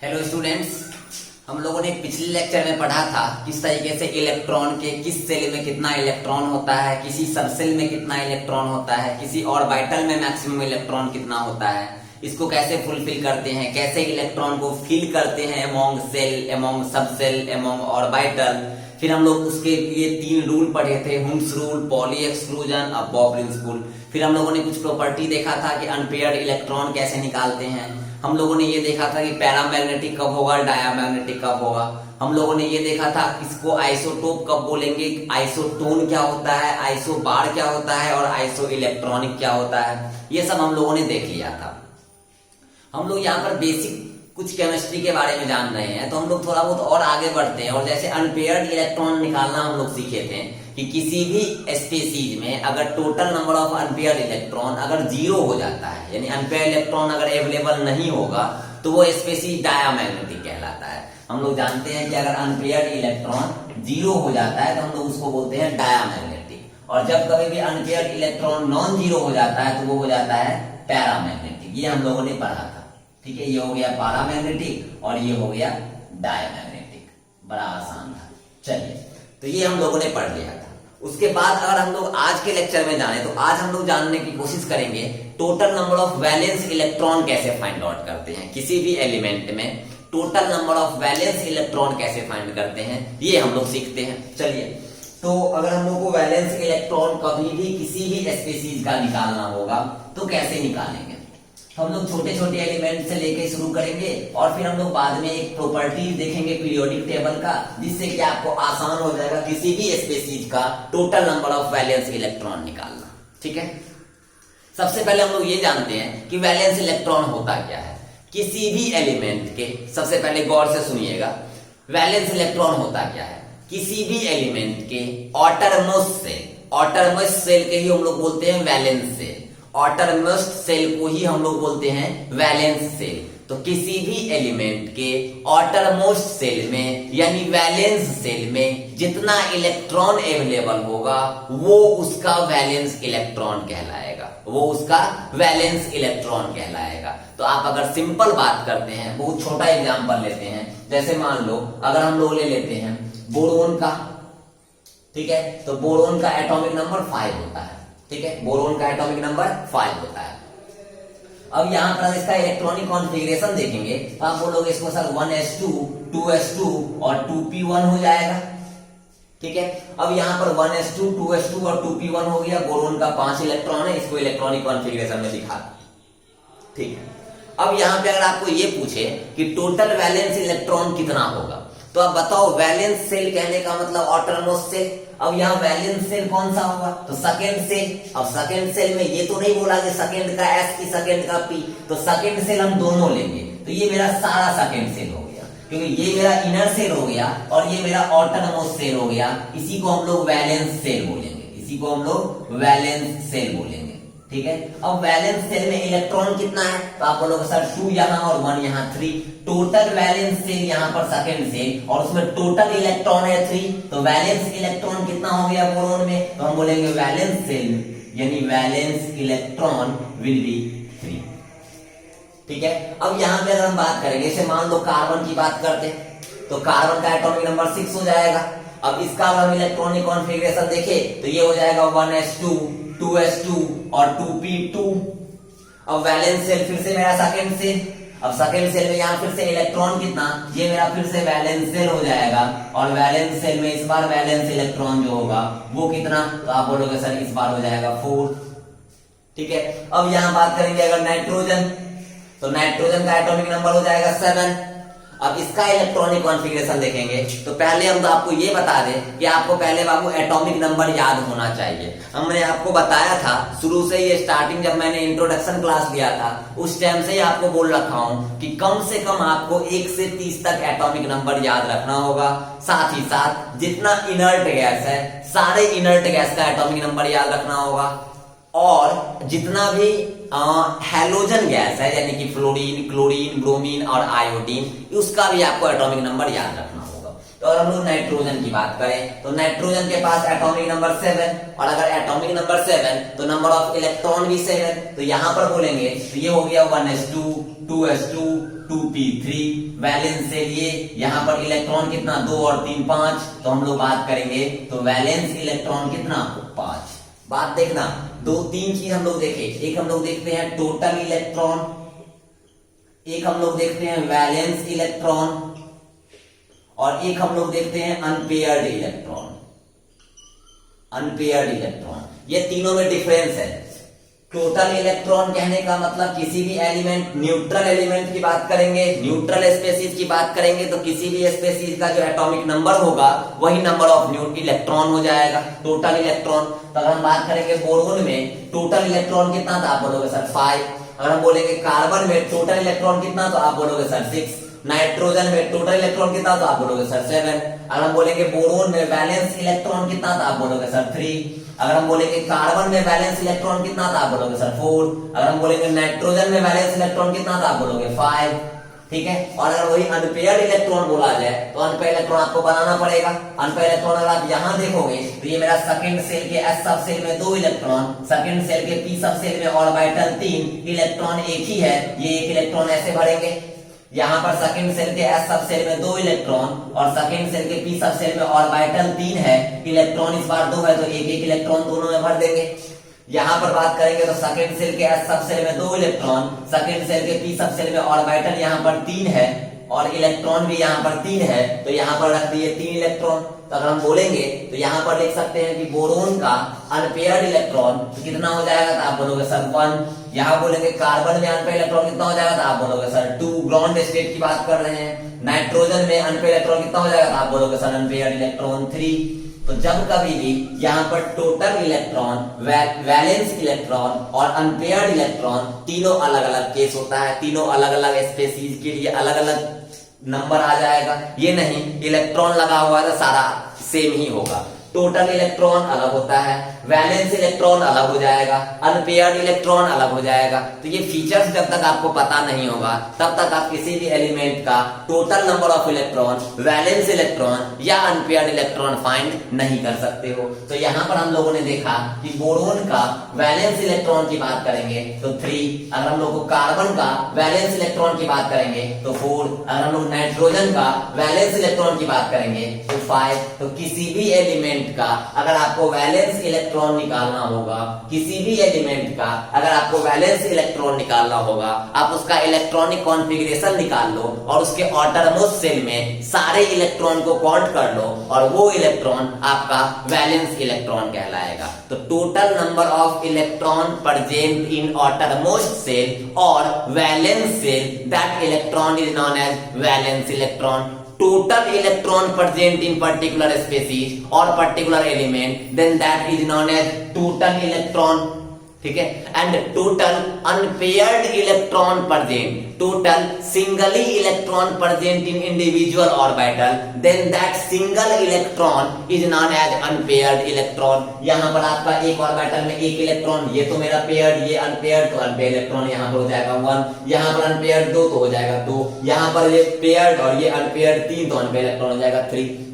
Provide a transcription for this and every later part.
Hello students, हम लोगों ने पिछले लेक्चर में पढ़ा था किस तरीके से इलेक्ट्रॉन के किस सेल में कितना इलेक्ट्रॉन होता है, किसी सबसेल में कितना इलेक्ट्रॉन होता है, किसी ऑर्बिटल में मैक्सिमम इलेक्ट्रॉन कितना होता है, इसको कैसे फुलफिल करते हैं, कैसे इलेक्ट्रॉन को फिल करते हैं among shell, among subshell, among orbital. फिर हम लोग उसके लिए 3 रूल पढ़े थे, हुम्स रूल, पॉली एक्सक्लूजन और बॉब प्रिंसिपल। फिर हम लोगों ने कुछ प्रॉपर्टी देखा था कि अनपेयर्ड इलेक्ट्रॉन कैसे निकालते हैं। हम लोगों ने ये देखा था कि पैरामैग्नेटिक कब होगा, डायामैग्नेटिक कब होगा। हम लोगों ने ये देखा था इसको आइसोटोप कब बोलेंगे, आइसोटोन क्या होता है, आइसोबार क्या होता है और आइसो इलेक्ट्रॉनिक क्या होता है। ये सब हम लोगों ने देख लिया था। हम लोग यहाँ पर बेसिक कुछ केमिस्ट्री के बारे में जान रहे हैं, तो हम लोग थोड़ा बहुत और आगे बढ़ते हैं। और जैसे अनपेयर्ड इलेक्ट्रॉन निकालना हम लोग सीखे थे कि किसी भी स्पीसीज में अगर total number of unpaired electron अगर 0 हो जाता है, यानी अनपेयर्ड इलेक्ट्रॉन अगर अवेलेबल नहीं होगा, तो वो स्पीसीज डायामैग्नेटिक कहलाता है। हम लोग जानते हैं कि अगर अनपेयर्ड इलेक्ट्रॉन 0 हो जाता है तो हम लोग उसको बोलते हैं डायामैग्नेटिक, और जब कभी भी अनपेयर्ड इलेक्ट्रॉन नॉन जीरो हो जाता है तो वो हो जाता है पैरामैग्नेटिक। ये हम लोगों ने पढ़ा था, ठीक है। ये हो गया पैरामैग्नेटिक और ये हो गया डायामैग्नेटिक, बड़ा आसान था। चलिए, तो ये हम लोगों ने पढ़ लिया था। उसके बाद अगर हम लोग आज के लेक्चर में जाने, तो आज हम लोग जानने की कोशिश करेंगे total number of valence electron कैसे फाइंड आउट करते हैं। किसी भी एलिमेंट में total number of valence electron कैसे फाइंड करते हैं, ये हम लोग सीखते हैं। चलिए, तो अगर हम लोग को वैलेंस इलेक्ट्रॉन कभी भी किसी भी स्पीसीज का निकालना होगा तो कैसे निकालेंगे। हम लोग छोटे छोटे एलिमेंट से लेके शुरू करेंगे और फिर हम लोग बाद में एक प्रॉपर्टीज देखेंगे पीरियोडिक टेबल का, जिससे कि आपको आसान हो जाएगा किसी भी स्पीसीज का total number of valence electron निकालना, ठीक है। सबसे पहले हम लोग ये जानते हैं कि वैलेंस इलेक्ट्रॉन होता क्या है। किसी भी एलिमेंट के, सबसे पहले गौर से सुनिएगा, वैलेंस इलेक्ट्रॉन होता क्या है। किसी भी एलिमेंट के ऑटरमोस्ट सेल के ही हम लोग बोलते हैं वैलेंस सेल। ऑटरमोस्ट सेल को ही हम लोग बोलते हैं वैलेंस सेल। तो किसी भी एलिमेंट के ऑटरमोस्ट सेल में यानी वैलेंस सेल में जितना इलेक्ट्रॉन अवेलेबल होगा वो उसका वैलेंस इलेक्ट्रॉन कहलाएगा, वो उसका वैलेंस इलेक्ट्रॉन कहलाएगा। तो आप अगर सिंपल बात करते हैं, बहुत छोटा एग्जांपल लेते हैं, जैसे मान लो अगर हम लोग ले लेते हैं बोरोन का, ठीक है, तो बोरोन का एटॉमिक नंबर 5 होता है, ठीक है, बोरोन का एटॉमिक नंबर 5 होता है। अब यहां पर इसका इलेक्ट्रॉनिक कॉन्फ़िगरेशन देखेंगे तो आप बोलोगे इसको सर 1s2 2s2 और 2p1 हो जाएगा, ठीक है। अब यहां पर 1s2 2s2 और 2p1 हो गया। बोरोन का 5 इलेक्ट्रॉन है, इसको इलेक्ट्रॉनिक कॉन्फ़िगरेशन में दिखा, ठीक है। अब यहां पे अगर आपको ये पूछे कि टोटल वैलेंस इलेक्ट्रॉन कितना होगा, तो आप बताओ वैलेंस सेल कहने का मतलब ऑटरमोस्ट सेल। अब यहाँ वैलेंस सेल कौन सा होगा, तो सेकेंड सेल। अब सेकेंड सेल में ये तो नहीं बोला कि सेकेंड का एस की सेकेंड का पी, तो सेकेंड सेल हम दोनों लेंगे। तो ये मेरा सारा सेकेंड सेल हो गया, क्योंकि ये मेरा इनर सेल हो गया और ये मेरा ऑटरमोस्ट सेल हो गया। इसी को हम लोग वैलेंस सेल बोलेंगे, इसी को हम लोग वैलेंस सेल बोलेंगे, ठीक है। अब वैलेंस सेल में इलेक्ट्रॉन कितना है, तो आप बोलोगे सर 2 यहाँ और 1 यहाँ, 3। टोटल वैलेंस सेल यहाँ पर सेकेंड सेल और उसमें टोटल इलेक्ट्रॉन है 3, तो वैलेंस इलेक्ट्रॉन कितना हो गया बोरोन में, तो हम बोलेंगे वैलेंस सेल यानी वैलेंस इलेक्ट्रॉन विल बी 3, ठीक है। अब यहाँ पे अगर हम बात करेंगे, जैसे मान लो कार्बन की बात करते हैं, तो कार्बन का एटॉमिक नंबर 6 हो जाएगा। अब इसका अगर हम इलेक्ट्रॉनिक कॉन्फ़िगरेशन देखें तो ये हो जाएगा 1s2 2s2 और 2p2। अब वैलेंस सेल फिर से मेरा सेकेंड सेल। अब सेकेंड सेल में यहाँ फिर से इलेक्ट्रॉन कितना, ये मेरा फिर से वैलेंस सेल हो जाएगा। और वैलेंस सेल में इस बार वैलेंस इलेक्ट्रॉन जो होगा वो कितना, तो आप बोलोगे सर इस बार हो जाएगा 4, ठीक है। अब यहाँ बात करेंगे अगर नाइट्रोजन, तो नाइट्रोजन का एटॉमिक नंबर हो जाएगा 7। अब इसका इलेक्ट्रॉनिक कॉन्फ़िगरेशन देखेंगे तो पहले हम तो आपको ये बता दें कि आपको पहले बाबू एटॉमिक नंबर याद होना चाहिए। हमने आपको बताया था शुरू से ही, स्टार्टिंग जब मैंने इंट्रोडक्शन क्लास दिया था उस टाइम से ही आपको बोल रखा हूं कि कम से कम आपको 1 से 30 तक एटॉमिक नंबर याद रखना होगा। साथ ही साथ जितना इनर्ट गैस है सारे इनर्ट गैस का एटॉमिक नंबर याद रखना होगा, और जितना भी हैलोजन गैस है यानी कि फ्लोरीन, क्लोरीन, ब्रोमीन और आयोडीन, उसका भी आपको एटॉमिक नंबर याद रखना होगा। तो तो अगर हम लोग नाइट्रोजन की बात करें तो नाइट्रोजन के पास एटॉमिक नंबर 7, और अगर एटॉमिक नंबर 7 तो नंबर ऑफ इलेक्ट्रॉन भी 7। तो यहां पर बोलेंगे तो ये हो गया 1s2 2s2 2p3 वैलेंस से लिए यहां पर इलेक्ट्रॉन कितना 2 और 3 5, तो हम लोग बात करेंगे तो वैलेंस इलेक्ट्रॉन कितना 5। बात देखना, दो तीन चीज हम लोग देखे, एक हम लोग देखते हैं टोटल इलेक्ट्रॉन, एक हम लोग देखते हैं वैलेंस इलेक्ट्रॉन, और एक हम लोग देखते हैं अनपेयर्ड इलेक्ट्रॉन। अनपेयर्ड इलेक्ट्रॉन, ये तीनों में डिफरेंस है। टोटल इलेक्ट्रॉन कहने का मतलब किसी भी एलिमेंट, न्यूट्रल एलिमेंट की बात करेंगे, न्यूट्रल स्पेसीज की बात करेंगे तो किसी भी स्पेसीज का जो एटॉमिक नंबर होगा वही नंबर ऑफ इलेक्ट्रॉन हो जाएगा टोटल इलेक्ट्रॉन। तो अगर हम बात करेंगे बोरोन में टोटल इलेक्ट्रॉन कितना, तो आप बोलोगे सर 5। अगर हम बोलेंगे कार्बन में टोटल इलेक्ट्रॉन कितना, तो आप बोलोगे सर 6। नाइट्रोजन में टोटल इलेक्ट्रॉन कितना, तो आप बोलोगे सर 7। अगर हम बोलेंगे बोरोन में वैलेंस इलेक्ट्रॉन कितना, तो आप बोलोगे सर 3। अगर हम बोलेंगे कार्बन में वैलेंस इलेक्ट्रॉन कितना, तो आप बोलोगे सर 4। अगर हम बोलेंगे नाइट्रोजन में वैलेंस इलेक्ट्रॉन कितना, तो आप बोलोगे 5। ठीक है। और अगर वही अनपेयर्ड इलेक्ट्रॉन बोला जाए तो अनपेयर्ड इलेक्ट्रॉन आपको बनाना पड़ेगा। अनपेयर्ड इलेक्ट्रॉन अगर आप यहां देखोगे तो ये मेरा सेकंड सेल के एस सब सेल में 2 इलेक्ट्रॉन, सेकंड सेल के पी सब सेल में ऑर्बिटल 3, इलेक्ट्रॉन एक ही है, ये एक इलेक्ट्रॉन ऐसे भरेंगे। यहाँ पर सेकंड सेल के एस सब सेल में 2 इलेक्ट्रॉन और सेकंड सेल के पी सब सेल में ऑर्बिटल 3 है, इलेक्ट्रॉन इस बार 2 है तो एक एक इलेक्ट्रॉन दोनों में भर देंगे। यहाँ पर बात करेंगे तो सेकंड सेल के एस सब सेल में 2 इलेक्ट्रॉन, सेकंड सेल के पी सब सेल में ऑर्बिटल यहाँ पर 3 है और इलेक्ट्रॉन भी यहाँ पर 3 है, तो यहाँ पर रख दिए 3 इलेक्ट्रॉन। तो अगर हम बोलेंगे तो यहाँ पर लिख सकते हैं कि बोरोन का अनपेयर्ड इलेक्ट्रॉन तो कितना हो जाएगा, तो आप बोलोगे सर 1। यहाँ बोलेंगे कार्बन में अनपेयर्ड इलेक्ट्रॉन कितना हो जाएगा, तो आप बोलोगे सर 2, ग्राउंड स्टेट की बात कर रहे हैं। नाइट्रोजन में अनपेयर्ड इलेक्ट्रॉन कितना हो जाएगा, तो आप बोलोगे सर अनपेयर्ड इलेक्ट्रॉन 3। तो जब कभी भी यहाँ पर टोटल इलेक्ट्रॉन, वैलेंस इलेक्ट्रॉन और अनपेयर्ड इलेक्ट्रॉन तीनों अलग अलग केस होता है, तीनों अलग अलग स्पेसीज के लिए अलग अलग नंबर आ जाएगा। ये नहीं इलेक्ट्रॉन लगा हुआ है तो सारा सेम ही होगा। टोटल इलेक्ट्रॉन अलग होता है, वैलेंस इलेक्ट्रॉन अलग हो जाएगा, अनपेयर्ड इलेक्ट्रॉन अलग हो जाएगा। तो ये फीचर्स जब तक आपको पता नहीं होगा तब तक आप किसी भी एलिमेंट का total number of electron, valence electron या अनपेयर्ड इलेक्ट्रॉन फाइंड नहीं कर सकते हो। तो यहाँ पर हम लोगों ने देखा कि बोरोन का वैलेंस इलेक्ट्रॉन की बात करेंगे तो 3, अगर हम लोग को कार्बन का वैलेंस इलेक्ट्रॉन की बात करेंगे तो 4, अगर हम लोग नाइट्रोजन का वैलेंस इलेक्ट्रॉन की बात करेंगे तो 5। तो किसी भी एलिमेंट का अगर आपको वैलेंस इलेक्ट्रॉन निकालना होगा, किसी भी एलिमेंट का अगर आपको वैलेंस इलेक्ट्रॉन निकालना होगा, आप उसका इलेक्ट्रॉनिक कॉन्फ़िगरेशन निकाल लो और उसके ऑटरमोस्ट सेल में सारे इलेक्ट्रॉन को काउंट कर लो और वो इलेक्ट्रॉन आपका वैलेंस इलेक्ट्रॉन कहलाएगा। तो total number of electron present in outermost shell और valence shell, that electron is known as valence electron. Total electron present in particular species or particular element, then that is known as total electron. ठीक है। And total unpaired electron present, total singly electron present in individual orbital, then that single electron is known as unpaired electron. यहाँ पर आपका एक orbital में एक electron, ये तो मेरा पेयर्ड, ये अनपेयर्ड, तो अनपेयर्ड इलेक्ट्रॉन यहाँ पर हो जाएगा 1, यहाँ पर अनपेयर्ड 2 तो हो जाएगा 2, यहाँ पर ये पेयर्ड और ये अनपेयर्ड 3 तो अनपेयर्ड इलेक्ट्रॉन हो जाएगा 3।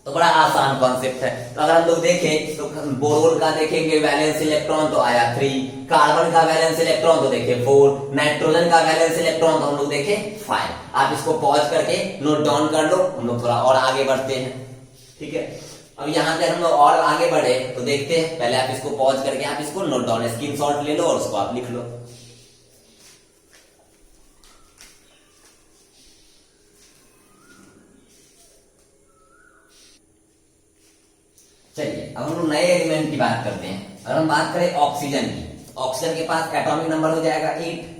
तो बड़ा आसान कॉन्सेप्ट है। तो अगर हम लोग देखें तो बोरोन का देखेंगे वैलेंस इलेक्ट्रॉन तो आया 3, कार्बन का वैलेंस इलेक्ट्रॉन तो देखे 4, नाइट्रोजन का वैलेंस इलेक्ट्रॉन तो हम लोग देखे 5। आप इसको पॉज करके नोट डाउन कर लो, हम लोग थोड़ा और आगे बढ़ते हैं। ठीक है। अब यहाँ पे हम लोग और आगे बढ़े तो देखते हैं, पहले आप इसको पॉज करके आप इसको नोट डाउन स्क्रीनशॉट ले लो और उसको आप लिख लो। चलिए अब हम लोग नए एलिमेंट की बात करते हैं। अगर हम बात करें ऑक्सीजन की, ऑक्सीजन के पास एटॉमिक नंबर हो जाएगा 8।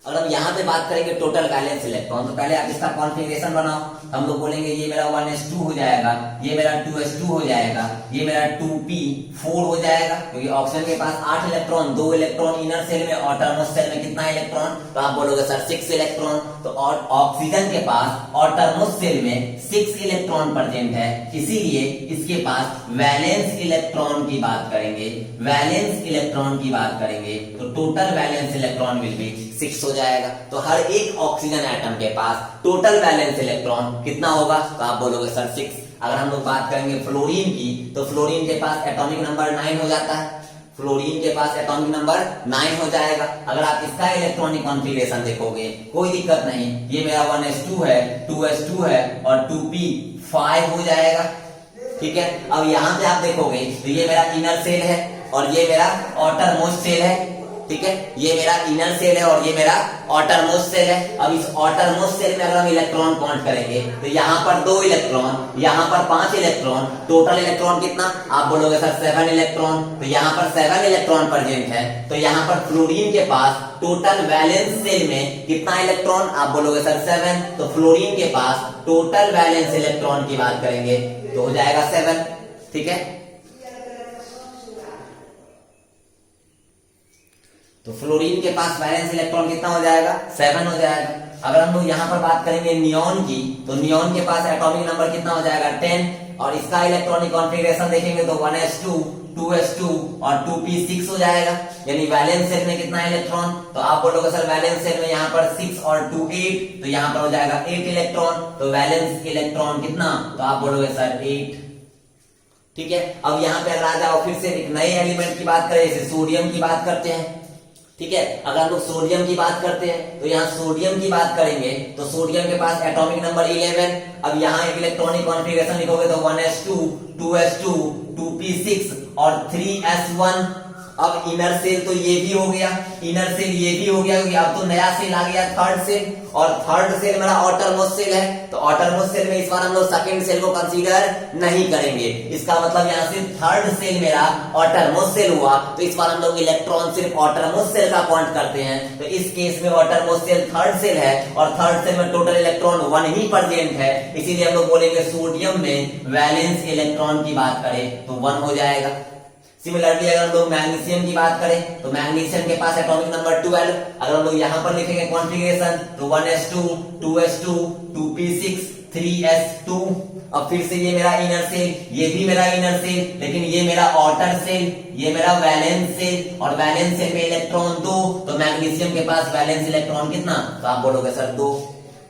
अगर हम यहाँ पे बात करेंगे टोटल वैलेंस इलेक्ट्रॉन, तो पहले आप इसका कॉन्फ़िगरेशन बनाओ। हम लोग बोलेंगे ये मेरा 1s2 हो जाएगा, ये मेरा 2s2 हो जाएगा, ये मेरा 2p4 हो जाएगा, क्योंकि ऑक्सीजन के पास 8 इलेक्ट्रॉन, 2 इलेक्ट्रॉन इनर सेल में, ऑटरमोस्ट सेल में कितना इलेक्ट्रॉन, तो आप बोलोगे सर 6 इलेक्ट्रॉन। तो ऑक्सीजन के पास ऑटरमोस्ट सेल में 6 इलेक्ट्रॉन प्रेजेंट है, इसीलिए इसके पास वैलेंस इलेक्ट्रॉन की बात करेंगे, वैलेंस इलेक्ट्रॉन की बात करेंगे तो total valence electron will be 6 हो जाएगा। तो हर एक ऑक्सीजन एटम के पास टोटल वैलेंस इलेक्ट्रॉन कितना होगा, तो आप बोलोगे सर 6। अगर हम लोग बात करेंगे फ्लोरीन की, तो फ्लोरीन के पास एटॉमिक नंबर 9 हो जाता है। फ्लोरीन के पास एटॉमिक नंबर 9 हो जाएगा। अगर आप इसका इलेक्ट्रॉनिक कॉन्फ़िगरेशन देखोगे कोई दिक्कत नहीं, ये मेरा 1s2 है, 2s2 है और 2p5 हो जाएगा। ठीक है, अब यहाँ पे आप देखोगे तो ये मेरा इनर सेल है और ये मेरा आउटर मोस्ट सेल है। ठीक है, ये मेरा इनर सेल है और ये मेरा आउटर मोस्ट सेल है। अब इस आउटर मोस्ट सेल में अगर हम इलेक्ट्रॉन काउंट करेंगे तो यहाँ पर 2 इलेक्ट्रॉन, यहाँ पर 5 इलेक्ट्रॉन, टोटल इलेक्ट्रॉन कितना, आप बोलोगे सर 7 इलेक्ट्रॉन। तो यहाँ पर 7 इलेक्ट्रॉन प्रेजेंट है। तो यहाँ पर फ्लोरीन के पास टोटल वैलेंस सेल में कितना इलेक्ट्रॉन, आप बोलोगे सर 7। तो फ्लोरीन के पास टोटल वैलेंस इलेक्ट्रॉन की बात करेंगे तो हो जाएगा 7। ठीक है, तो फ्लोरीन के पास वैलेंस इलेक्ट्रॉन कितना हो जाएगा, 7 हो जाएगा। अगर हम लोग यहाँ पर बात करेंगे नियॉन की, तो नियॉन के पास एटॉमिक नंबर कितना हो जाएगा, 10 और इसका इलेक्ट्रॉनिक कॉन्फ़िगरेशन देखेंगे तो 1s2, 2s2 और 2p6 हो जाएगा। यानी वैलेंस सेल में कितना इलेक्ट्रॉन, तो आप बोलोगे सर वैलेंस सेल में यहाँ पर 6 और 2 8, तो यहाँ पर हो जाएगा 8 इलेक्ट्रॉन। तो वैलेंस इलेक्ट्रॉन कितना, तो आप बोलोगे सर 8। ठीक है, अब यहाँ पे आ जाओ फिर से एक नए एलिमेंट की बात करें, जैसे सोडियम की बात करते हैं। ठीक है, अगर हम लोग सोडियम की बात करते हैं तो यहाँ सोडियम की बात करेंगे तो सोडियम के पास एटॉमिक नंबर 11। अब यहाँ एक इलेक्ट्रॉनिक कॉन्फ़िगरेशन लिखोगे तो 1s2, 2s2, 2p6 और 3s1। अब इनर सेल तो ये भी हो गया, इनर सेल ये भी हो गया, क्योंकि अब तो नया सेल आ गया थर्ड सेल, और थर्ड सेल मेरा आउटर मोस्ट सेल है। तो आउटर मोस्ट सेल में इस बार हम लोग सेकंड सेल को कंसीडर नहीं करेंगे। इसका मतलब यहाँ से थर्ड सेल मेरा आउटर मोस्ट सेल हुआ, तो इस बार हम लोग इलेक्ट्रॉन सिर्फ आउटर मोस्ट सेल का काउंट करते हैं। तो इस केस में outer most shell third shell है और थर्ड सेल में टोटल इलेक्ट्रॉन 1 ही प्रेजेंट है, इसीलिए हम लोग बोलेंगे सोडियम में वैलेंस इलेक्ट्रॉन की बात करें तो 1 हो जाएगा। सिमिलरली अगर हम लोग मैग्नीशियम की बात करें तो मैग्नीशियम के पास एटॉमिक नंबर 12। अगर हम लोग यहाँ पर लिखेंगे कॉन्फ़िगरेशन तो 1s2, 2s2, 2p6, 3s2। अब फिर से ये मेरा इनर सेल, ये भी मेरा इनर सेल, लेकिन ये मेरा आउटर सेल, ये मेरा वैलेंस सेल, और वैलेंस सेल में इलेक्ट्रॉन 2। तो मैग्नीशियम के पास वैलेंस इलेक्ट्रॉन कितना, तो आप बोलोगे सर 2।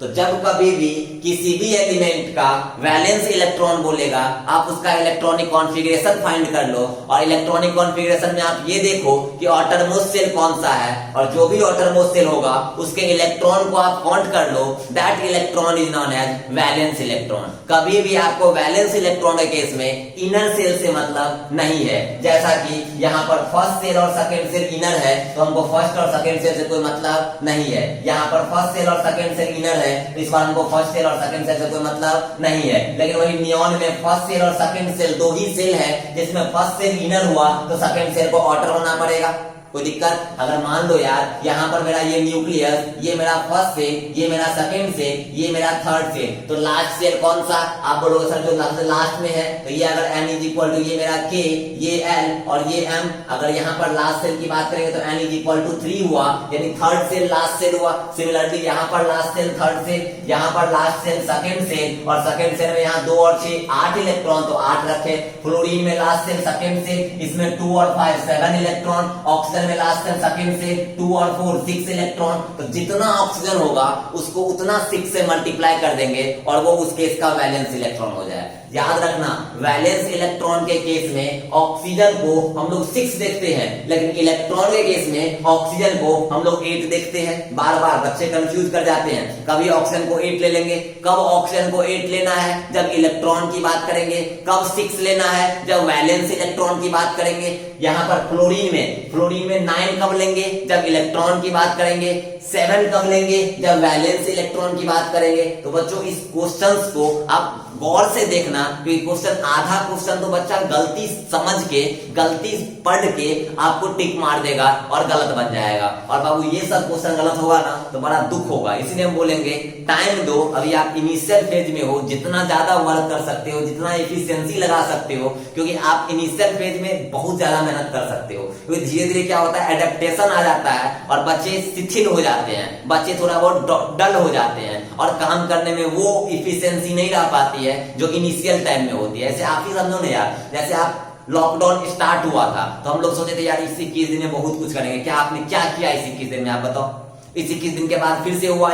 तो जब कभी भी किसी भी एलिमेंट का वैलेंस इलेक्ट्रॉन बोलेगा, आप उसका इलेक्ट्रॉनिक कॉन्फ़िगरेशन फाइंड कर लो, और इलेक्ट्रॉनिक कॉन्फ़िगरेशन में आप ये देखो कि आउटर मोस्ट सेल कौन सा है, और जो भी आउटर मोस्ट सेल होगा उसके इलेक्ट्रॉन को आप काउंट कर लो। That electron is known as valence electron. कभी भी आपको वैलेंस इलेक्ट्रॉन के केस में इनर सेल से मतलब नहीं है। जैसा कि यहाँ पर फर्स्ट सेल और सेकेंड सेल इनर है, तो हमको फर्स्ट और सेकेंड सेल से कोई मतलब नहीं है। यहाँ पर फर्स्ट सेल और सेकेंड सेल इनर है, तो इस बार हमको फर्स्ट सेल और सेकंड सेल से कोई मतलब नहीं है। लेकिन वही नियॉन में फर्स्ट सेल और सेकंड सेल 2 ही सेल है, जिसमें फर्स्ट सेल इनर हुआ तो सेकंड सेल को आउटर होना पड़ेगा। कोई दिक्कत? अगर मान लो यार यहाँ पर मेरा ये न्यूक्लियस, ये मेरा फर्स्ट सेल, ये मेरा सेकंड सेल, ये मेरा थर्ड सेल, तो लास्ट सेल कौन सा, आप बोलोगे सर जो लास्ट में है, तो ये अगर n इज इक्वल टू ये मेरा k, ये l और ये m। अगर यहाँ पर लास्ट सेल की बात करेंगे तो n इज इक्वल टू 3 हुआ, यानी थर्ड सेल लास्ट सेल हुआ। सिमिलरली यहाँ पर लास्ट सेल थर्ड सेल, यहाँ पर लास्ट सेल सेकंड सेल, और सेकंड सेल में यहाँ 2 और 6 8 इलेक्ट्रॉन, तो 8 रखे। फ्लोरीन में लास्ट सेल सेकंड सेल, इसमें 2 और 5 7 इलेक्ट्रॉन। ऑक्सीजन में लास्ट सेल सेकंड सेल 2 और 4 6 इलेक्ट्रॉन। तो जितना ऑक्सीजन होगा उसको उतना 6 से मल्टीप्लाई कर देंगे और वो उस केस का वैलेंस इलेक्ट्रॉन हो जाए। याद रखना, वैलेंस इलेक्ट्रॉन के केस में ऑक्सीजन को हम लोग 6 देखते हैं, लेकिन इलेक्ट्रॉन के केस में ऑक्सीजन को हम लोग 8 देखते हैं। बार बार बच्चे कंफ्यूज कर जाते हैं, कभी ऑक्सीजन को 8 ले लेंगे। कब ऑक्सीजन को 8 लेना है, जब इलेक्ट्रॉन की बात करेंगे। कब 6 लेना है, जब वैलेंस इलेक्ट्रॉन की बात करेंगे। यहाँ पर फ्लोरीन में 9 कब लेंगे, जब इलेक्ट्रॉन की बात करेंगे। 7 कब लेंगे, जब वैलेंस इलेक्ट्रॉन की बात करेंगे। तो बच्चों इस क्वेश्चंस को आप गौर से देखना, क्योंकि क्वेश्चन आधा क्वेश्चन तो बच्चा गलती समझ के, गलती पढ़ के आपको टिक मार देगा और गलत बन जाएगा। और बाबू ये सब क्वेश्चन गलत होगा ना तो बड़ा दुख होगा। इसलिए हम बोलेंगे टाइम दो, अभी आप इनिशियल फेज में हो, जितना ज्यादा वर्क कर सकते हो, जितना एफिशिएंसी लगा सकते हो, क्योंकि आप इनिशियल फेज में बहुत ज्यादा मेहनत कर सकते हो। क्योंकि धीरे धीरे क्या होता है, एडेप्टेशन आ जाता है और बच्चे शिथिल हो जाते हैं, बच्चे थोड़ा बहुत डल हो जाते हैं और काम करने में वो इफिशिएंसी नहीं रह पाती है जो इनिशियल टाइम में होती है। ऐसे आप ही समझो ना यार, जैसे आप लॉकडाउन स्टार्ट हुआ था तो हम लोग सोचे थे यार इस 21 दिन में बहुत कुछ करेंगे। क्या आपने क्या किया इस 21 दिन में, आप बताओ। इस 21 दिन के बाद फिर से हुआ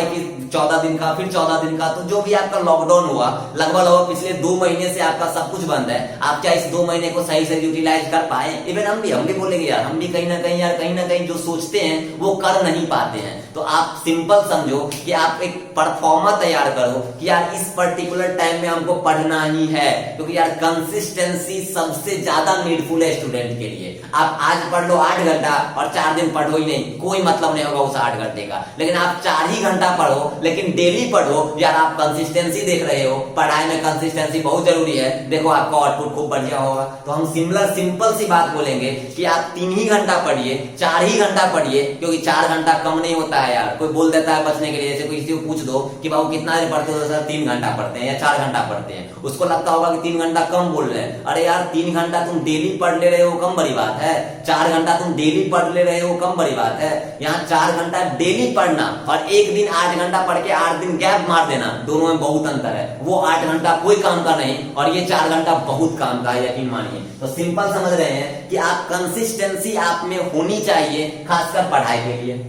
14 दिन का, फिर 14 दिन का। तो जो भी आपका लॉकडाउन हुआ लगभग पिछले 2 महीने से आपका सब कुछ बंद है। आप क्या इस 2 महीने को सही से यूटिलाइज कर पाए? इवन हम भी बोलेंगे यार, हम भी कहीं ना कहीं जो सोचते हैं वो कर नहीं पाते हैं। तो आप सिंपल समझो कि आप एक परफॉर्मा तैयार करो कि यार इस पर्टिकुलर टाइम में हमको पढ़ना ही है, क्योंकि यार कंसिस्टेंसी सबसे ज्यादा नीडफुल है स्टूडेंट के लिए। आप आज पढ़ लो 8 घंटा और 4 दिन पढ़ो ही नहीं, कोई मतलब नहीं होगा उस 8 घंटे का। लेकिन आप 4 ही घंटा पढ़ो लेकिन डेली पढ़ो, यार आप कंसिस्टेंसी देख रहे हो। पढ़ाई में कंसिस्टेंसी बहुत जरूरी है, देखो आपका आउटपुट खूब बढ़िया होगा। तो हम सिंपल सी बात बोलेंगे कि आप 3 ही घंटा पढ़िए, 4 ही घंटा पढ़िए, क्योंकि 4 घंटा कम नहीं होता है यार। कोई बोल देता है बचने के लिए, जैसे कोई किसी को पूछ दो कि बाबू कितना देर पढ़ते हो, तो सर 3 घंटा पढ़ते हैं या 4 घंटा पढ़ते हैं। उसको लगता होगा कि 3 घंटा कम बोल रहे हैं। अरे यार 3 घंटा तुम डेली पढ़ ले रहे हो, कम बड़ी बात है। 4 घंटा तुम डेली पढ़ ले रहे हो, कम बड़ी बात है। यहाँ 4 घंटा डेली पढ़ना और एक दिन 8 घंटा पढ़ के 8 दिन गैप मार देना, दोनों में बहुत अंतर है। वो 8 घंटा कोई काम का नहीं और ये 4 घंटा बहुत काम का है, यकीन मानिए। तो सिंपल समझ रहे हैं कि आप कंसिस्टेंसी आप में होनी चाहिए, खासकर पढ़ाई के लिए।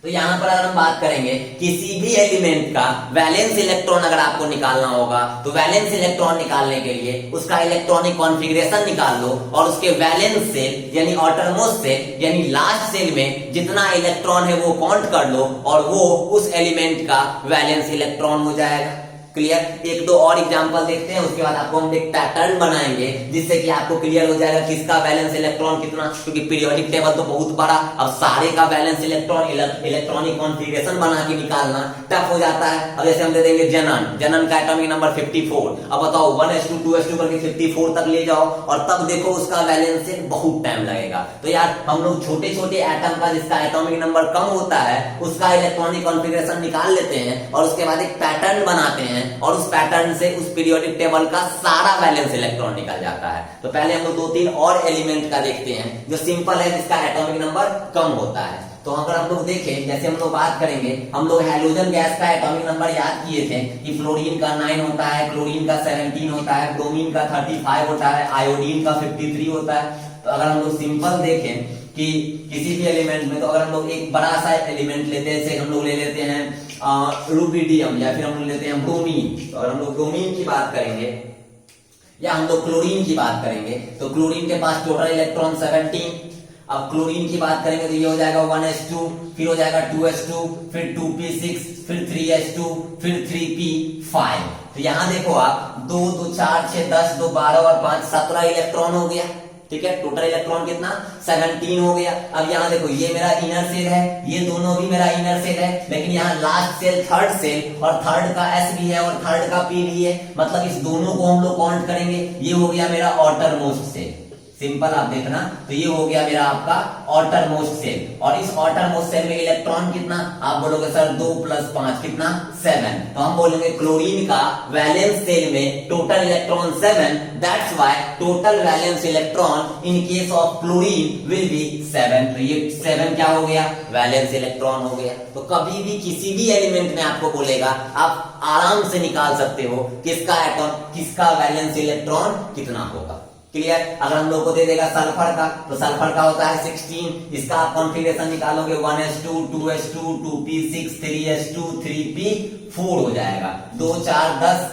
तो यहां पर अगर हम बात करेंगे किसी भी एलिमेंट का वैलेंस इलेक्ट्रॉन अगर आपको निकालना होगा, तो वैलेंस इलेक्ट्रॉन निकालने के लिए उसका इलेक्ट्रॉनिक कॉन्फ़िगरेशन निकाल लो और उसके वैलेंस सेल यानी आउटरमोस्ट सेल यानी लास्ट सेल में जितना इलेक्ट्रॉन है वो काउंट कर लो और वो उस एलिमेंट का वैलेंस इलेक्ट्रॉन हो जाएगा। क्लियर? 1-2 और एग्जांपल देखते हैं, उसके बाद आपको हम एक पैटर्न बनाएंगे जिससे कि आपको क्लियर हो जाएगा किसका वैलेंस इलेक्ट्रॉन कितना, क्योंकि पीरियोडिक टेबल तो बहुत बड़ा, अब सारे का वैलेंस इलेक्ट्रॉन इलेक्ट्रॉनिक कॉन्फ़िगरेशन बना के निकालना टफ हो जाता है। अब जैसे हम दे देंगे जनन का एटॉमिक नंबर 54, अब बताओ 1s2 2s2 करके 54 तक ले जाओ और तब देखो उसका वैलेंस से बहुत टाइम लगेगा। तो यार हम लोग छोटे छोटे एटम का जिसका एटॉमिक नंबर कम होता है उसका इलेक्ट्रॉनिक कॉन्फ़िगरेशन निकाल लेते हैं और उसके बाद एक पैटर्न बनाते हैं और उस पैटर्न से उस पीरियोडिक टेबल का सारा वैलेंस इलेक्ट्रॉन निकल जाता है। तो पहले हम लोग 2-3 और एलिमेंट का देखते हैं जो सिंपल है, जिसका एटॉमिक नंबर कम होता है। तो अगर हम लोग देखें, जैसे हम लोग बात करेंगे, हम लोग हैलोजन गैस का एटॉमिक नंबर याद किए थे कि फ्लोरीन का 9 होता है, क्लोरीन का 17 होता है, ब्रोमीन का 35 होता है, आयोडीन का 53 होता है। तो अगर हम लोग सिंपल देखें कि किसी भी एलिमेंट में, तो अगर हम लोग एक बड़ा सा एलिमेंट लेते हैं, जैसे हम लोग ले लेते हैं रुबिडियम या फिर हम लोग लेते हैं ब्रोमीन। तो अगर हम लोग ब्रोमीन की बात करेंगे या हम लोग क्लोरीन की बात करेंगे, तो क्लोरीन के पास टोटल इलेक्ट्रॉन 17। अब क्लोरीन की बात करेंगे तो ये हो जाएगा 1s2, फिर हो जाएगा 2s2, फिर 2p6, फिर 3s2, फिर 3p5। तो यहां देखो आप 2 2 4 6 10 2 12 और 5 17 इलेक्ट्रॉन हो गया। ठीक है, टोटल इलेक्ट्रॉन कितना 17 हो गया। अब यहाँ देखो ये मेरा इनर सेल है, ये दोनों भी मेरा इनर सेल है, लेकिन यहाँ लास्ट सेल थर्ड सेल और थर्ड का S भी है और थर्ड का P भी है, मतलब इस दोनों को हम लोग काउंट करेंगे। ये हो गया मेरा आउटर मोस्ट सेल, सिंपल आप देखना। तो ये हो गया मेरा आपका आउटर मोस्ट सेल और इस आउटर मोस्ट सेल में इलेक्ट्रॉन कितना, आप बोलोगे सर 2 + 5 कितना 7। तो हम बोलेंगे क्लोरीन का वैलेंस सेल में total electron 7, that's why total valence electron in case of chlorine will be 7। तो ये 7 क्या हो गया, वैलेंस इलेक्ट्रॉन हो गया। तो कभी भी किसी भी एलिमेंट में आपको बोलेगा, आप आराम से निकाल सकते हो किसका एटॉम किसका वैलेंस इलेक्ट्रॉन कितना होगा। क्लियर? अगर हम लोग को दे देगा सल्फर का, तो सल्फर का होता है 16, इसका आप कॉन्फ़िगरेशन निकालोगे 1s2 2s2 2p6 3s2 3p4 हो जाएगा। 2 4 10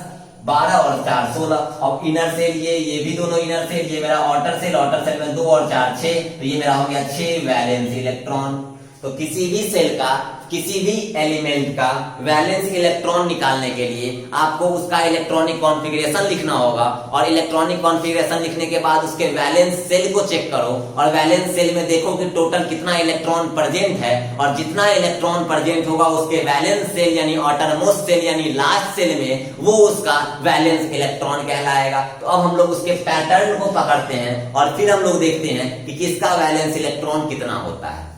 12 और 4 16। अब इनर सेल ये भी दोनों इनर सेल, ये मेरा आउटर सेल में 2 और 4 6, तो ये मेरा हो गया 6 वैलेंस इलेक्ट्रॉन। तो किसी भी सेल का किसी भी एलिमेंट का वैलेंस इलेक्ट्रॉन निकालने के लिए आपको उसका इलेक्ट्रॉनिक कॉन्फ़िगरेशन लिखना होगा और इलेक्ट्रॉनिक कॉन्फ़िगरेशन लिखने के बाद उसके वैलेंस सेल को चेक करो और वैलेंस सेल में देखो कि टोटल कितना इलेक्ट्रॉन प्रेजेंट है और जितना इलेक्ट्रॉन प्रेजेंट होगा उसके वैलेंस सेल यानी आउटरमोस्ट सेल यानी लास्ट सेल में वो उसका वैलेंस इलेक्ट्रॉन कहलाएगा। तो अब हम लोग उसके पैटर्न को पकड़ते हैं और फिर हम लोग देखते हैं कि किसका वैलेंस इलेक्ट्रॉन कितना होता है।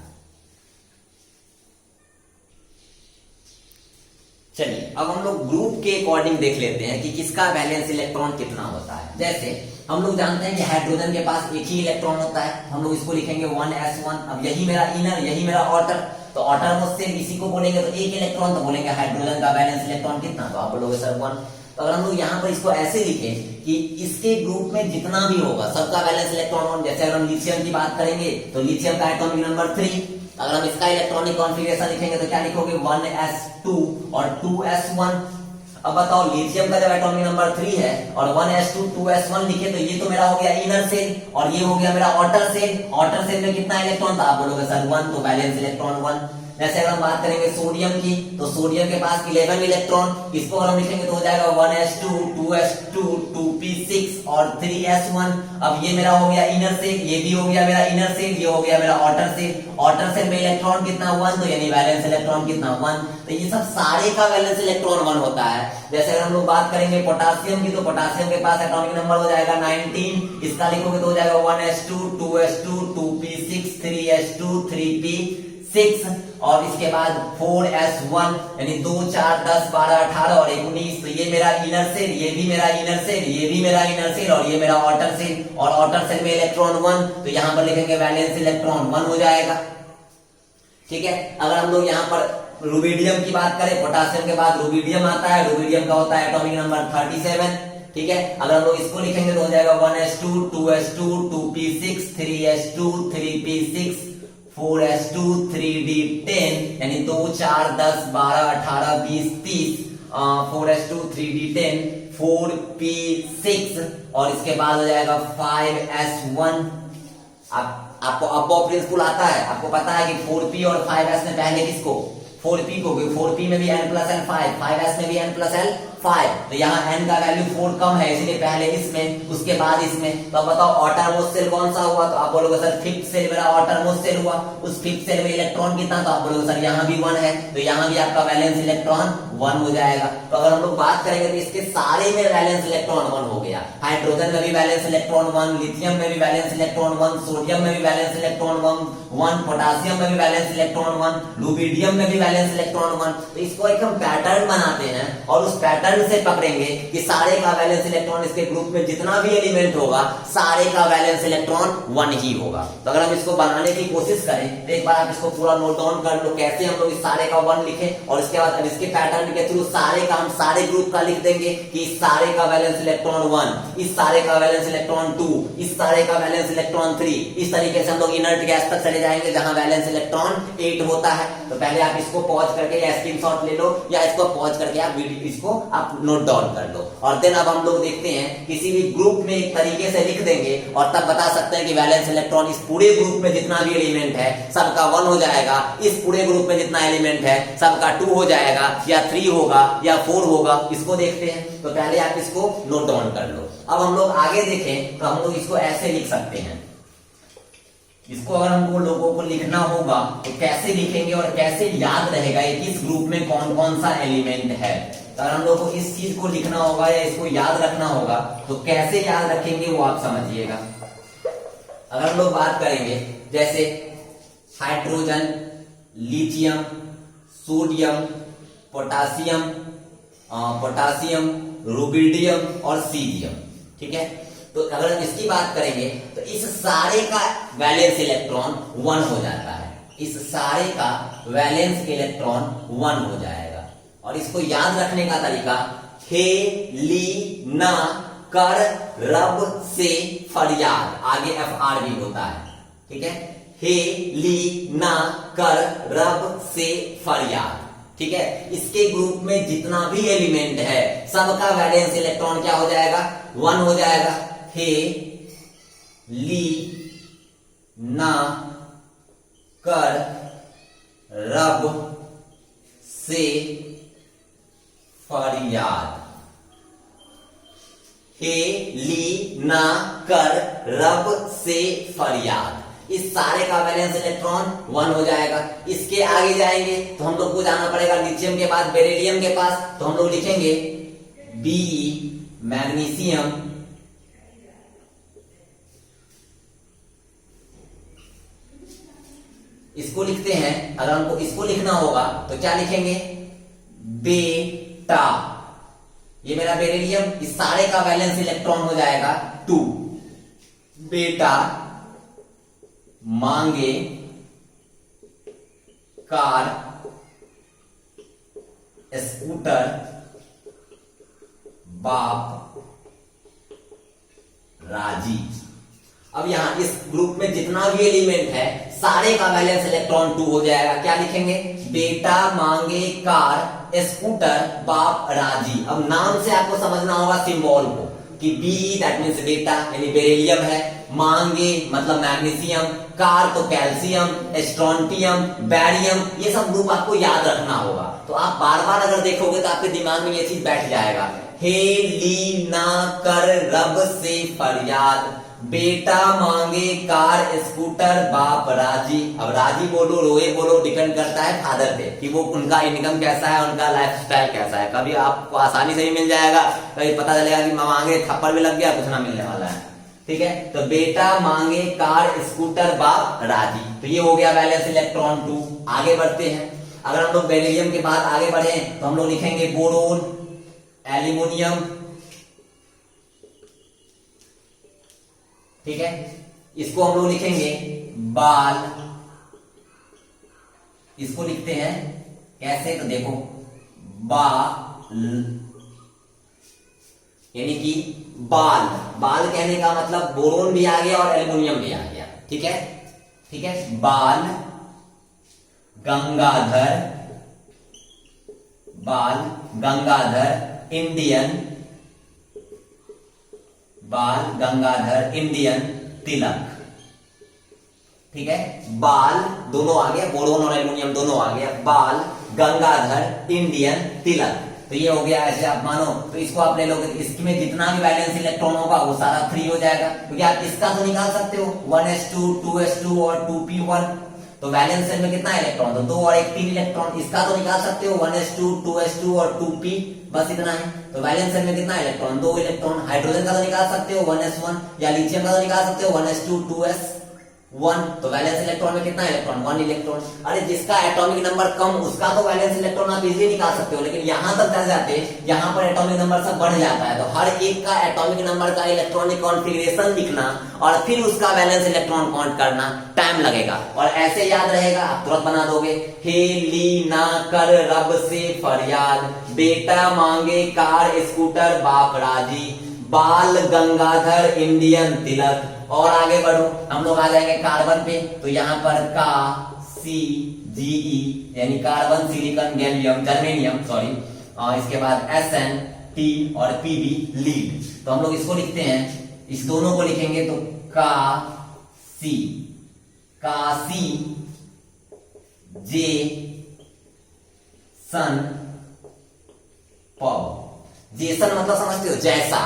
चलिए अब हम लोग ग्रुप के अकॉर्डिंग देख लेते हैं कि किसका वैलेंस इलेक्ट्रॉन कितना होता है। जैसे हम लोग जानते हैं कि हाइड्रोजन के पास एक ही इलेक्ट्रॉन होता है, हम लोग इसको लिखेंगे 1s1। अब यही मेरा इनर यही मेरा आउटर, तो आउटर मोस्ट सेल इसी को बोलेंगे तो एक इलेक्ट्रॉन, तो बोलेंगे हाइड्रोजन का वैलेंस इलेक्ट्रॉन कितना, तो आप बोलोगे सर 1। तो अगर हम लोग यहाँ पर इसको ऐसे लिखें कि इसके ग्रुप में जितना भी होगा सबका वैलेंस इलेक्ट्रॉन 1। जैसे अगर हम लिथियम की बात करेंगे तो लिथियम का एटॉमिक नंबर 3, अगर हम इसका इलेक्ट्रॉनिक कॉन्फ़िगरेशन लिखेंगे तो क्या लिखोगे 1s2 और 2s1। अब बताओ लिथियम का जब एटॉमिक नंबर 3 है और 1s2 2s1 लिखे तो ये तो मेरा हो गया इनर सेल और ये हो गया मेरा आउटर सेल। आउटर सेल में कितना इलेक्ट्रॉन था, आप बोलोगे सर 1, तो वैलेंस इलेक्ट्रॉन 1। जैसे अगर हम बात करेंगे सोडियम की तो सोडियम के पास 11 इलेक्ट्रॉन, इसको अगर हम लिखेंगे तो हो जाएगा 1s2 2s2 2p6 और 3s1। अब ये मेरा हो गया इनर सेल, ये भी हो गया मेरा इनर सेल, ये हो गया मेरा आउटर सेल। आउटर सेल में इलेक्ट्रॉन कितना 1, तो यानी वैलेंस इलेक्ट्रॉन कितना 1। तो ये सब सारे का वैलेंस इलेक्ट्रॉन 1 होता है। जैसे अगर हम लोग बात करेंगे पोटासियम की तो पोटासियम के पास एटॉमिक नंबर हो जाएगा 19, इसका लिखोगे तो हो जाएगा 1s2 2s2 2p6 3s2 3p6 और इसके बाद 4s1 यानी 2 4 10 12 18 और 19। तो ये मेरा इनर सेल, ये भी मेरा इनर सेल, ये भी मेरा इनर सेल और ये मेरा आउटर सेल। और आउटर सेल में इलेक्ट्रॉन 1, तो यहां पर लिखेंगे वैलेंस इलेक्ट्रॉन 1 हो जाएगा। ठीक है, अगर हम लोग यहाँ पर रुबिडियम की बात करें, पोटासियम के बाद रुबिडियम आता है, रुबिडियम का होता है एटॉमिक नंबर 37। ठीक है, अगर हम लोग इसको लिखेंगे तो हो जाएगा 1s2 2s2 2p6 3s2 3p6 4s2 3d10 यानी 2 4 10 12 18 20 30 4s2 3d10 4p6 और इसके बाद हो जाएगा 5s1। आपको अबव प्रिंसिपल आता है, आपको पता है कि 4p और 5s में पहले किसको 4p को, 4p में भी n प्लस एल 5, 5s में भी n प्लस एल 5, तो यहाँ n का वैल्यू 4 कम है इसलिए पहले इसमें उसके बाद इसमें। तो अब बताओ आउटर मोस्ट सेल कौन सा हुआ, तो आप बोलोगे सर फिफ्थ सेल मेरा आउटर मोस्ट सेल हुआ। उस फिफ्थ सेल में इलेक्ट्रॉन कितना, तो आप बोलोगे सर यहाँ भी 1 है, तो यहाँ भी आपका वैलेंस इलेक्ट्रॉन 1 हो जाएगा। तो अगर हम लोग बात करेंगे तो इसके सारे में वैलेंस इलेक्ट्रॉन 1 हो गया। हाइड्रोजन में भी वैलेंस इलेक्ट्रॉन 1, लिथियम में भी वैलेंस इलेक्ट्रॉन 1, सोडियम में भी वैलेंस इलेक्ट्रॉन 1, पोटासियम में भी वैलेंस इलेक्ट्रॉन 1, रुबिडियम में भी वैलेंस इलेक्ट्रॉन 1। तो इसको एक हम पैटर्न बनाते हैं और उस पैटर्न से पकड़ेंगे कि सारे का वैलेंस इलेक्ट्रॉन इसके ग्रुप में जितना भी एलिमेंट होगा सारे का वैलेंस इलेक्ट्रॉन 1 ही होगा। तो अगर हम इसको बनाने की कोशिश करें तो एक बार आप इसको पूरा नोट डाउन कर लो कैसे हम लोग इस सारे का 1 लिखें और इसके बाद इसके पैटर्न के थ्रू सारे का हम सारे ग्रुप का लिख देंगे कि इस सारे का वैलेंस इलेक्ट्रॉन 1, इस सारे का वैलेंस इलेक्ट्रॉन 2, इस सारे का वैलेंस इलेक्ट्रॉन 3। इस तरीके से हम लोग इनर्ट गैस तक चले जाएंगे जहां वैलेंस इलेक्ट्रॉन 8 होता है। तो पहले आप इसको पॉज करके या स्क्रीनशॉट ले लो या इसको पॉज करके आप वीडियो इसको आप नोट डाउन कर लो और देन अब हम लोग देखते हैं किसी भी ग्रुप में एक तरीके से लिख देंगे और तब बता सकते हैं कि वैलेंस इलेक्ट्रॉन इस पूरे ग्रुप में जितना भी एलिमेंट है सबका 1 हो जाएगा, इस पूरे ग्रुप में जितना एलिमेंट है सबका 2 हो जाएगा या 3 होगा या 4 होगा। इसको देखते हैं, तो पहले आप इसको नोट डाउन कर लो। अब हम लोग आगे देखें तो हम लोग इसको ऐसे लिख सकते हैं। इसको अगर हमको लोगों को लिखना होगा तो कैसे लिखेंगे और कैसे याद रहेगा किस ग्रुप में कौन कौन सा एलिमेंट है। तो अगर हम लोग को इस चीज को लिखना होगा या इसको याद रखना होगा तो कैसे याद रखेंगे वो आप समझिएगा। अगर हम लोग बात करेंगे जैसे hydrogen, lithium, sodium, potassium, rubidium और सीरियम। ठीक है, तो अगर हम इसकी बात करेंगे तो इस सारे का वैलेंस इलेक्ट्रॉन 1 हो जाता है, इस सारे का वैलेंस इलेक्ट्रॉन 1 हो जाएगा। और इसको याद रखने का तरीका हे ली ना कर रब से फरियाद, आगे FR भी होता है। ठीक है, हे ली ना कर रब से फरियाद। ठीक है, इसके ग्रुप में जितना भी एलिमेंट है सबका वैलेंस इलेक्ट्रॉन क्या हो जाएगा 1 हो जाएगा। हे ली ना कर रब से फरियाद, हे ली ना कर रब से फरियाद। इस सारे का वैलेंस इलेक्ट्रॉन 1 हो जाएगा। इसके आगे जाएंगे तो हम लोग को जाना पड़ेगा लिथियम के बाद बेरिलियम के पास, तो हम लोग लिखेंगे Be मैग्नीशियम, इसको लिखते हैं। अगर हमको इसको लिखना होगा तो क्या लिखेंगे बेटा, ये मेरा बेरिलियम, इस सारे का वैलेंस इलेक्ट्रॉन हो जाएगा 2। बेटा मांगे कार स्कूटर बाप राजी। अब यहाँ इस ग्रुप में जितना भी एलिमेंट है सारे का वैलेंस इलेक्ट्रॉन 2 हो जाएगा। क्या लिखेंगे? बेटा मांगे कार स्कूटर बाप राजी। अब नाम से आपको समझना होगा सिंबल को कि बी दैट मीन्स बेटा यानी बेरिलियम है, मांगे मतलब मैग्नीशियम, कार तो कैल्शियम, स्ट्रोंटियम, बैरियम, ये सब ग्रुप आपको याद रखना होगा। तो आप बार बार अगर देखोगे तो आपके दिमाग में ये चीज बैठ जाएगा। हे ली ना कर रब से फरियाद, बेटा मांगे कार स्कूटर बाप राजी। अब राजी बोलो रोए बोलो डिपेंड करता है फादर पे कि वो उनका इनकम कैसा है, उनका लाइफस्टाइल कैसा है। कभी आपको आसानी से ही मिल जाएगा, कभी पता चलेगा कि मांगे थप्पड़ भी लग गया, कुछ ना मिलने वाला है। ठीक है, तो बेटा मांगे कार स्कूटर बाप राजी, तो ये हो गया वैलेंस इलेक्ट्रॉन 2। आगे बढ़ते हैं। अगर हम लोग बेरिलियम के बाद आगे बढ़े तो हम लोग लिखेंगे बोरोन, एल्यूमिनियम। ठीक है, इसको हम लोग लिखेंगे बाल। इसको लिखते हैं कैसे? तो देखो बाल यानी कि बाल। बाल कहने का मतलब बोरोन भी आ गया और एल्युमिनियम भी आ गया। ठीक है, ठीक है। बाल गंगाधर, बाल गंगाधर इंडियन, बाल गंगाधर इंडियन तिलक। ठीक है, बाल दोनों आ गया, बोरोन और एल्युमिनियम दोनों आ गया। बाल गंगाधर इंडियन तिलक, तो ये हो गया। ऐसे आप मानो तो इसको आप ले लोगे, इसमें जितना भी वैलेंस इलेक्ट्रॉन होगा वो सारा 3 हो जाएगा, क्योंकि आप इसका तो निकाल सकते हो 1s2 2s2 और 2p1। तो वैलेंस सेल में कितना इलेक्ट्रॉन? तो 2 और 1 3 इलेक्ट्रॉन। इसका तो निकाल सकते हो 1s2 2s2 और 2p, बस इतना है। तो वैलेंस सेल में कितना इलेक्ट्रॉन? 2 इलेक्ट्रॉन। हाइड्रोजन का तो निकाल सकते हो 1s1, या लिथियम का तो निकाल सकते हो 1s2 2s1। तो वैलेंस इलेक्ट्रॉन में कितना इलेक्ट्रॉन? 1 इलेक्ट्रॉन। अरे जिसका एटॉमिक नंबर कम उसका तो वैलेंस इलेक्ट्रॉन आप इजीली निकाल सकते हो, लेकिन यहां तक जा जाते यहां पर एटॉमिक नंबर सब बढ़ जाता है। तो हर एक का एटॉमिक नंबर का इलेक्ट्रॉनिक कॉन्फ़िगरेशन लिखना और फिर उसका वैलेंस इलेक्ट्रॉन काउंट करना टाइम लगेगा, और ऐसे याद रहेगा आप तुरंत बना दोगे। हे ली ना कर रब से फरियाद, बेटा मांगे कार स्कूटर बाप राजी, बाल गंगाधर इंडियन तिलक। और आगे बढ़ो, हम लोग आ जाएंगे कार्बन पे। तो यहाँ पर का सी जी ई यानी carbon silicon gallium germanium sorry, और इसके बाद SN टी और PB लीड। तो हम लोग इसको लिखते हैं, इस दोनों को लिखेंगे तो कासी, कासी जे सन पब। जेसन मतलब समझते हो जैसा,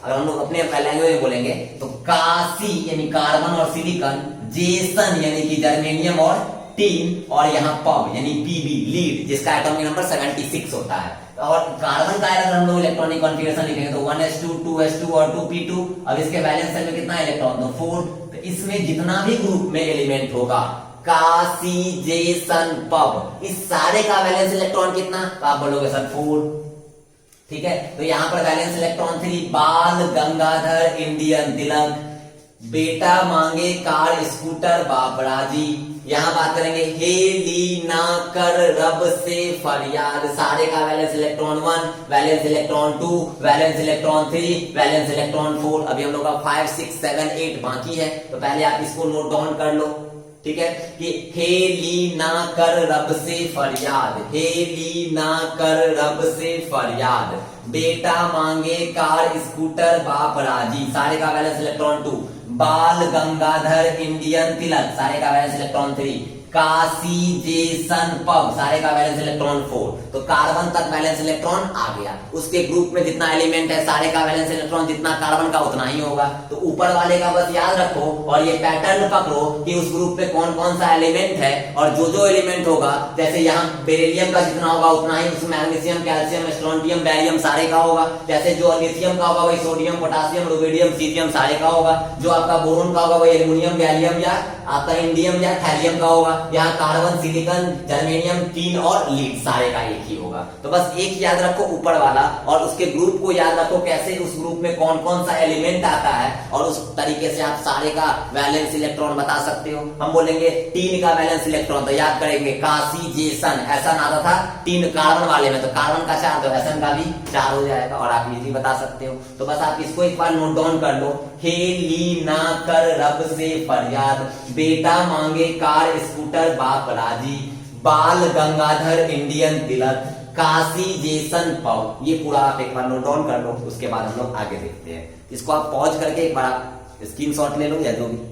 अगर हम लोग अपने लैंग्वेज में बोलेंगे तो कासी यानी कार्बन और सिलिकॉन, जेसन यानी कि जर्मेनियम और टीन, और यहाँ पब यानी पीबी लीड जिसका एटॉमिक नंबर 76 होता है। और कार्बन का अगर हम लोग इलेक्ट्रॉनिक कॉन्फ़िगरेशन लिखेंगे तो 1s2 2s2 और 2p2। अब इसके वैलेंस सेल में कितना इलेक्ट्रॉन? तो 4। तो इसमें जितना भी ग्रुप में एलिमेंट होगा कासी जेसन पब, इस सारे का वैलेंस इलेक्ट्रॉन कितना? तो आप बोलोगे सर 4। ठीक है, तो यहां पर वैलेंस इलेक्ट्रॉन 3। बाल गंगाधर इंडियन तिलक, बेटा मांगे कार स्कूटर बाप राजी। यहां बात करेंगे हे ली ना कर रब से फरियाद, सारे का valence electron 1, valence electron 2, valence electron 3, valence electron 4। अभी हम लोग का 5 6 7 8 बाकी है, तो पहले आप इसको नोट डाउन कर लो। ठीक है, कि हे ली ना कर रब से फरियाद, हे ली ना कर रब से फरियाद, बेटा मांगे कार स्कूटर बाप राजी, सारे का वैलेंस इलेक्ट्रॉन 2। बाल गंगाधर इंडियन तिलक, सारे का वैलेंस इलेक्ट्रॉन 3। कासी जेसन पब, सारे का वैलेंस इलेक्ट्रॉन 4। तो कार्बन तक वैलेंस इलेक्ट्रॉन आ गया। उसके ग्रुप में जितना एलिमेंट है सारे का वैलेंस इलेक्ट्रॉन जितना कार्बन का उतना ही होगा। तो ऊपर वाले का बस याद रखो और ये पैटर्न पकड़ो कि उस ग्रुप में कौन कौन सा एलिमेंट है, और जो जो एलिमेंट होगा, जैसे यहाँ बेरिलियम का जितना होगा उतना ही उसमें मैग्नीशियम कैल्शियम स्ट्रोंटियम बैरियम सारे का होगा। जैसे जो लिथियम का होगा वही सोडियम पोटासियम रुबिडियम सीजियम सारे का होगा। जो आपका बोरोन का होगा वही एल्युमिनियम गैलियम या आपका इंडियम या थैलियम का होगा। यहाँ कार्बन सिलिकॉन जर्मेनियम टीन और लीड सारे का एक ही होगा। तो बस एक याद रखो ऊपर वाला, और उसके ग्रुप को याद रखो कैसे उस ग्रुप में कौन कौन सा एलिमेंट आता है, और उस तरीके से आप सारे का वैलेंस इलेक्ट्रॉन बता सकते हो। हम बोलेंगे टीन का वैलेंस इलेक्ट्रॉन, तो याद करेंगे कासी जेसन, ऐसा आता था टीन कार्बन वाले में, तो कार्बन का 4 तो SN का भी 4 हो जाएगा, और आप इजी बता सकते हो। तो बस आप इसको एक बार नोट डाउन कर लो, हे ली ना कर रब से फरियाद, बेटा मांगे कार स्कूटर बाप राजी, बाल गंगाधर इंडियन तिलक, काशी जेसन पव। ये पूरा आप एक बार नोट डाउन कर लो, उसके बाद हम लोग आगे देखते हैं। इसको आप पॉज करके एक बार स्क्रीनशॉट ले लो या जो भी।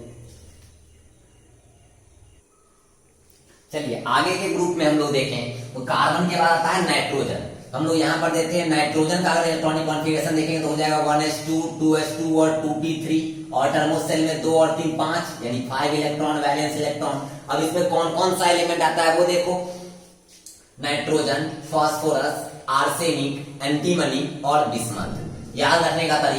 चलिए आगे के ग्रुप में हम लोग देखें तो कार्बन के बाद आता है नाइट्रोजन। हम लोग यहां पर देखते हैं नाइट्रोजन का अगर इलेक्ट्रॉनिक कॉन्फ़िगरेशन देखेंगे तो हो जाएगा 1s2 2s2 और 2p3 और टर्मोस सेल में 2 और 3 5 यानी 5 इलेक्ट्रॉन वैलेंस इलेक्ट्रॉन। अब इसमें कौन कौन सा एलिमेंट आता है वो देखो, नाइट्रोजन, फास्फोरस, आर्सेनिक, एंटीमनी और बिस्मथ। याद रखने का तरीका